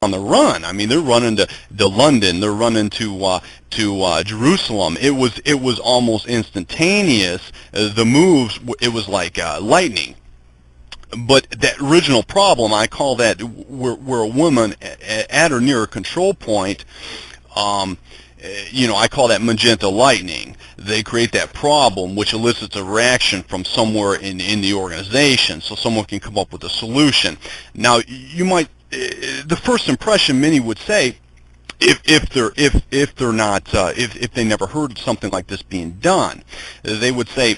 on the run. I mean, they're running to London, they're running to Jerusalem. It was almost instantaneous. The moves, it was like lightning. But that original problem, I call that where a woman at or near a control point, I call that magenta lightning. They create that problem which elicits a reaction from somewhere in the organization, so someone can come up with a solution. Now, you might, the first impression many would say, if they never heard of something like this being done, they would say,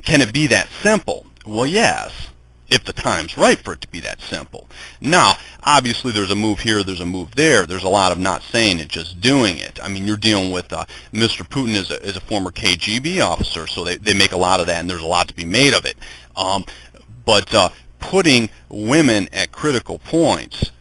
can it be that simple? Well, yes, if the time's right for it to be that simple. Now, obviously there's a move here, there's a move there. There's a lot of not saying it, just doing it. I mean, you're dealing with Mr. Putin is a former KGB officer, so they make a lot of that, and there's a lot to be made of it. But putting women at critical points,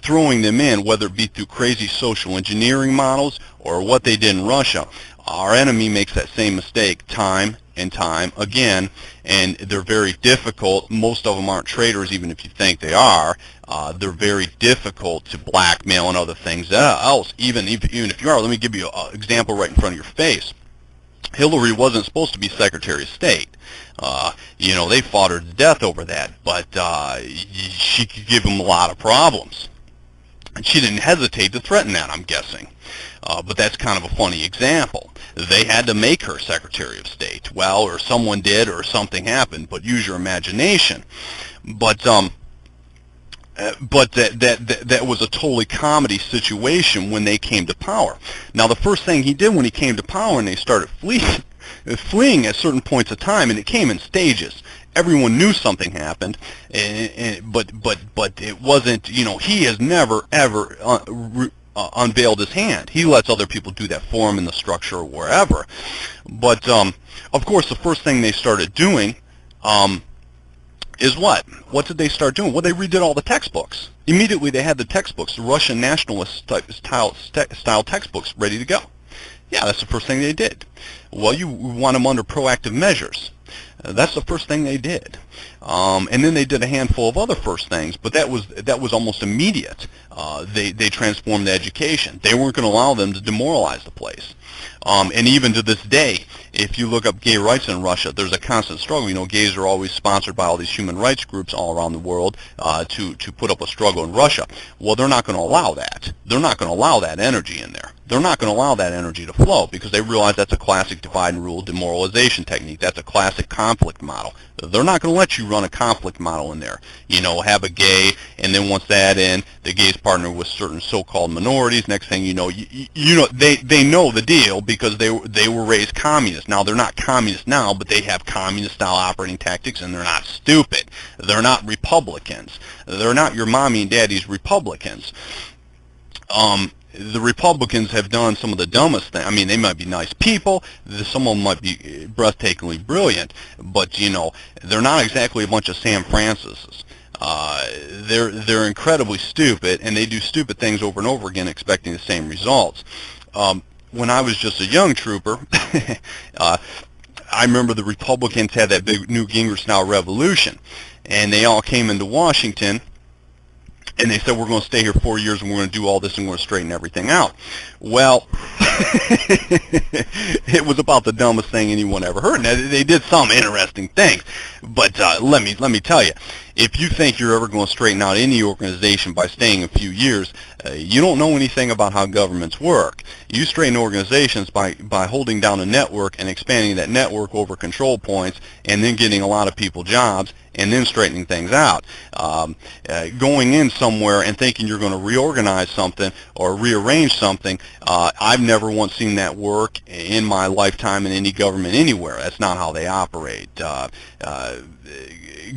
throwing them in, whether it be through crazy social engineering models or what they did in Russia, our enemy makes that same mistake time and time again, and they're very difficult. Most of them aren't traitors, even if you think they are. They're very difficult to blackmail and other things else. Even if you are, let me give you an example right in front of your face. Hillary wasn't supposed to be Secretary of State. They fought her to death over that, but she could give them a lot of problems. And she didn't hesitate to threaten that, I'm guessing. But that's kind of a funny example. They had to make her Secretary of State. Well, or someone did, or something happened, but use your imagination. But that was a totally comedy situation when they came to power. Now, the first thing he did when he came to power and they started fleeing at certain points of time, and it came in stages. Everyone knew something happened, but it wasn't. He has never ever unveiled his hand. He lets other people do that for him in the structure or wherever. But of course, the first thing they started doing is what? What did they start doing? Well, they redid all the textbooks. Immediately, they had the textbooks, the Russian nationalist style textbooks, ready to go. Yeah, that's the first thing they did. Well, you want them under proactive measures. That's the first thing they did, and then they did a handful of other first things, but that was almost immediate. They transformed the education. They weren't going to allow them to demoralize the place, and even to this day, if you look up gay rights in Russia, there's a constant struggle. Gays are always sponsored by all these human rights groups all around the world to put up a struggle in Russia. Well, they're not going to allow that. They're not going to allow that energy in there. They're not going to allow that energy to flow because they realize that's a classic divide and rule demoralization technique. That's a classic conflict model. They're not going to let you run a conflict model in there. Have a gay, and then once that in, the gays partner with certain so-called minorities. Next thing you know, they know the deal because they were raised communist. Now, they're not communist now, but they have communist-style operating tactics, and they're not stupid. They're not Republicans. They're not your mommy and daddy's Republicans. The Republicans have done some of the dumbest things. I mean, they might be nice people. Some of them might be breathtakingly brilliant, but they're not exactly a bunch of Sam Francises. They're incredibly stupid, and they do stupid things over and over again, expecting the same results. When I was just a young trooper, I remember the Republicans had that big Newt Gingrich-style revolution, and they all came into Washington. And they said, we're going to stay here 4 years, and we're going to do all this, and we're going to straighten everything out. Well, it was about the dumbest thing anyone ever heard. Now, they did some interesting things, but let me tell you, if you think you're ever going to straighten out any organization by staying a few years, you don't know anything about how governments work. You straighten organizations by holding down a network and expanding that network over control points, and then getting a lot of people jobs, and then straightening things out. Going in somewhere and thinking you're going to reorganize something or rearrange something, I've never once seen that work in my lifetime in any government anywhere. That's not how they operate.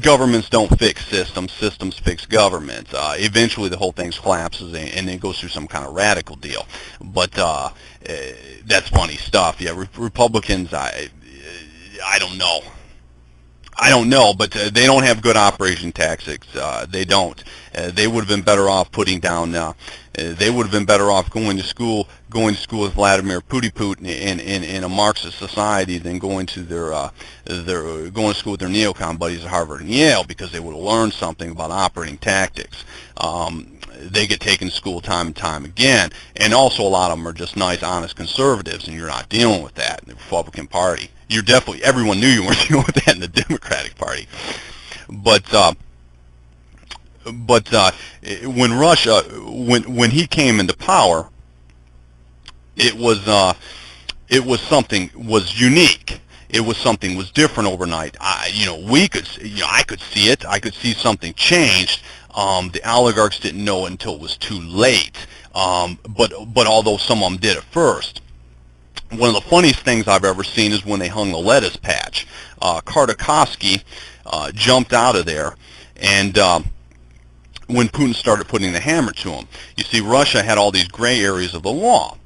Governments don't fix systems. Systems fix governments. Eventually the whole thing collapses and then goes through some kind of radical deal. But that's funny stuff. Yeah, Republicans, I don't know. I don't know, but they don't have good operation tactics. They don't. They would have been better off putting down. They would have been better off going to school with Vladimir Putiput in a Marxist society than going to going to school with their neocon buddies at Harvard and Yale, because they would have learned something about operating tactics. They get taken to school time and time again, and also a lot of them are just nice, honest conservatives, and you're not dealing with that in the Republican Party. You're definitely, everyone knew you weren't dealing with that in the Democratic Party. But when Russia, when he came into power, it was something was unique. It was something was different overnight. I could see it. I could see something changed. The oligarchs didn't know it until it was too late. But although some of them did at first. One of the funniest things I've ever seen is when they hung the lettuce patch. Khodorkovsky jumped out of there, and when Putin started putting the hammer to him, you see, Russia had all these gray areas of the law.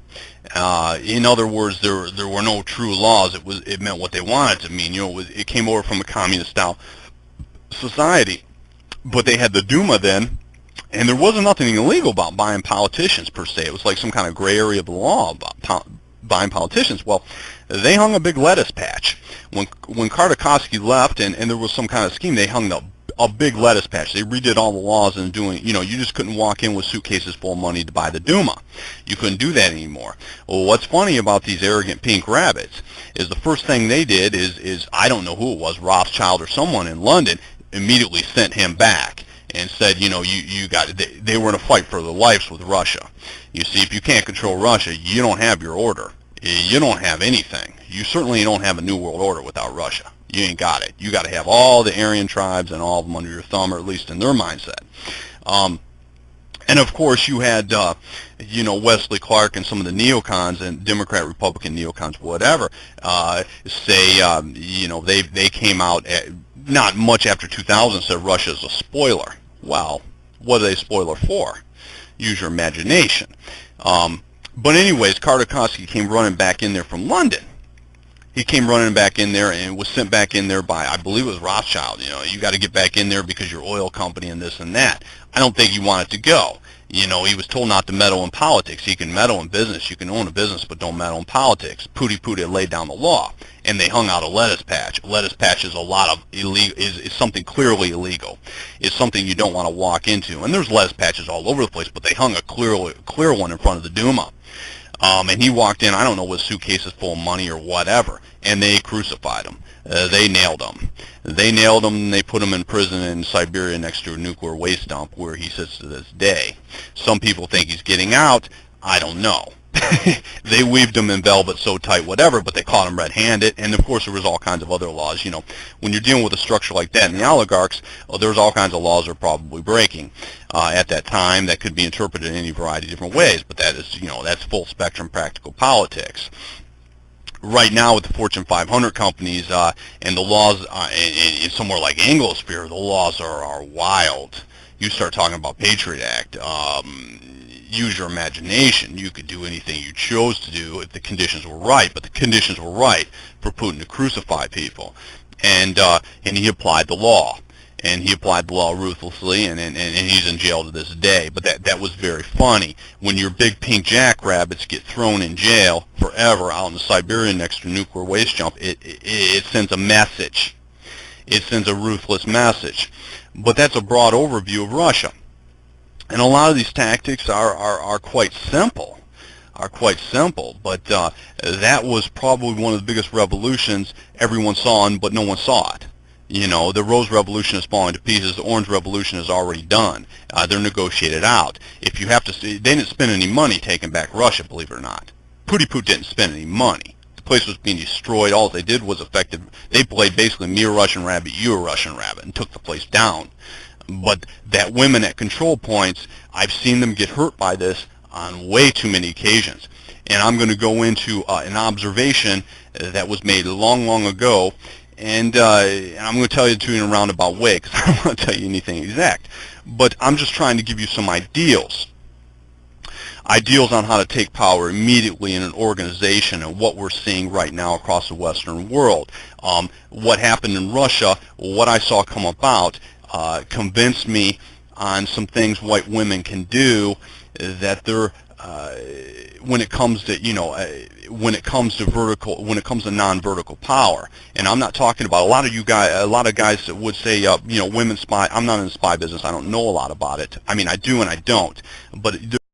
In other words, there were no true laws. It meant what they wanted to mean. It came over from a communist-style society, but they had the Duma then, and there wasn't nothing illegal about buying politicians per se. It was like some kind of gray area of the law about buying politicians. Well, they hung a big lettuce patch. When Khodorkovsky left and there was some kind of scheme, they hung a big lettuce patch. They redid all the laws and you just couldn't walk in with suitcases full of money to buy the Duma. You couldn't do that anymore. Well, what's funny about these arrogant pink rabbits is the first thing they did is I don't know who it was, Rothschild or someone in London, immediately sent him back and said, they were in a fight for their lives with Russia. You see, if you can't control Russia, you don't have your order. You don't have anything. You certainly don't have a new world order without Russia. You ain't got it. You got to have all the Aryan tribes and all of them under your thumb, or at least in their mindset. And of course, you had, Wesley Clark and some of the neocons and Democrat, Republican neocons, whatever, say, they came out not much after 2000 and said Russia's a spoiler. Well, what are they a spoiler for? Use your imagination. But anyways, Khodorkovsky came running back in there from London. He came running back in there and was sent back in there by, I believe it was Rothschild. You got to get back in there because your oil company and this and that. I don't think he wanted to go. He was told not to meddle in politics. He can meddle in business. You can own a business, but don't meddle in politics. Putiput had laid down the law, and they hung out a lettuce patch. A lettuce patch is a lot of illegal. Is something clearly illegal. It's something you don't want to walk into. And there's lettuce patches all over the place, but they hung a clear one in front of the Duma. And he walked in, I don't know, with suitcases full of money or whatever, and they crucified him. They nailed him. And they put him in prison in Siberia next to a nuclear waste dump where he sits to this day. Some people think he's getting out. I don't know. They weaved him in velvet so tight, whatever, but they caught him red-handed. And, of course, there was all kinds of other laws. When you're dealing with a structure like that and the oligarchs, there's all kinds of laws they're probably breaking at that time that could be interpreted in any variety of different ways. But that is, that's full-spectrum practical politics. Right now with the Fortune 500 companies and the laws in somewhere like Anglosphere, the laws are wild. You start talking about Patriot Act. Use your imagination. You could do anything you chose to do if the conditions were right, but the conditions were right for Putin to crucify people. And he applied the law. And he applied the law ruthlessly, and he's in jail to this day. But that was very funny. When your big pink jackrabbits get thrown in jail forever out in the Siberia next to a nuclear waste dump, it sends a message. It sends a ruthless message. But that's a broad overview of Russia. And a lot of these tactics are quite simple. But that was probably one of the biggest revolutions everyone saw, but no one saw it. The Rose Revolution is falling to pieces. The Orange Revolution is already done. They're negotiated out. If you have to, they didn't spend any money taking back Russia, believe it or not. Putiput didn't spend any money. The place was being destroyed. All they did was effective. They played basically me a Russian rabbit, you a Russian rabbit, and took the place down. But that women at control points, I've seen them get hurt by this on way too many occasions. And I'm going to go into an observation that was made long, long ago. And I'm going to tell you to in a roundabout way because I don't want to tell you anything exact. But I'm just trying to give you some ideals. Ideals on how to take power immediately in an organization and what we're seeing right now across the Western world. What happened in Russia what I saw come about convinced me on some things white women can do that they're when it comes to when it comes to non-vertical power. And I'm not talking about a lot of guys that would say women spy. I'm not in the spy business. I don't know a lot about it. I mean, I do and I don't, but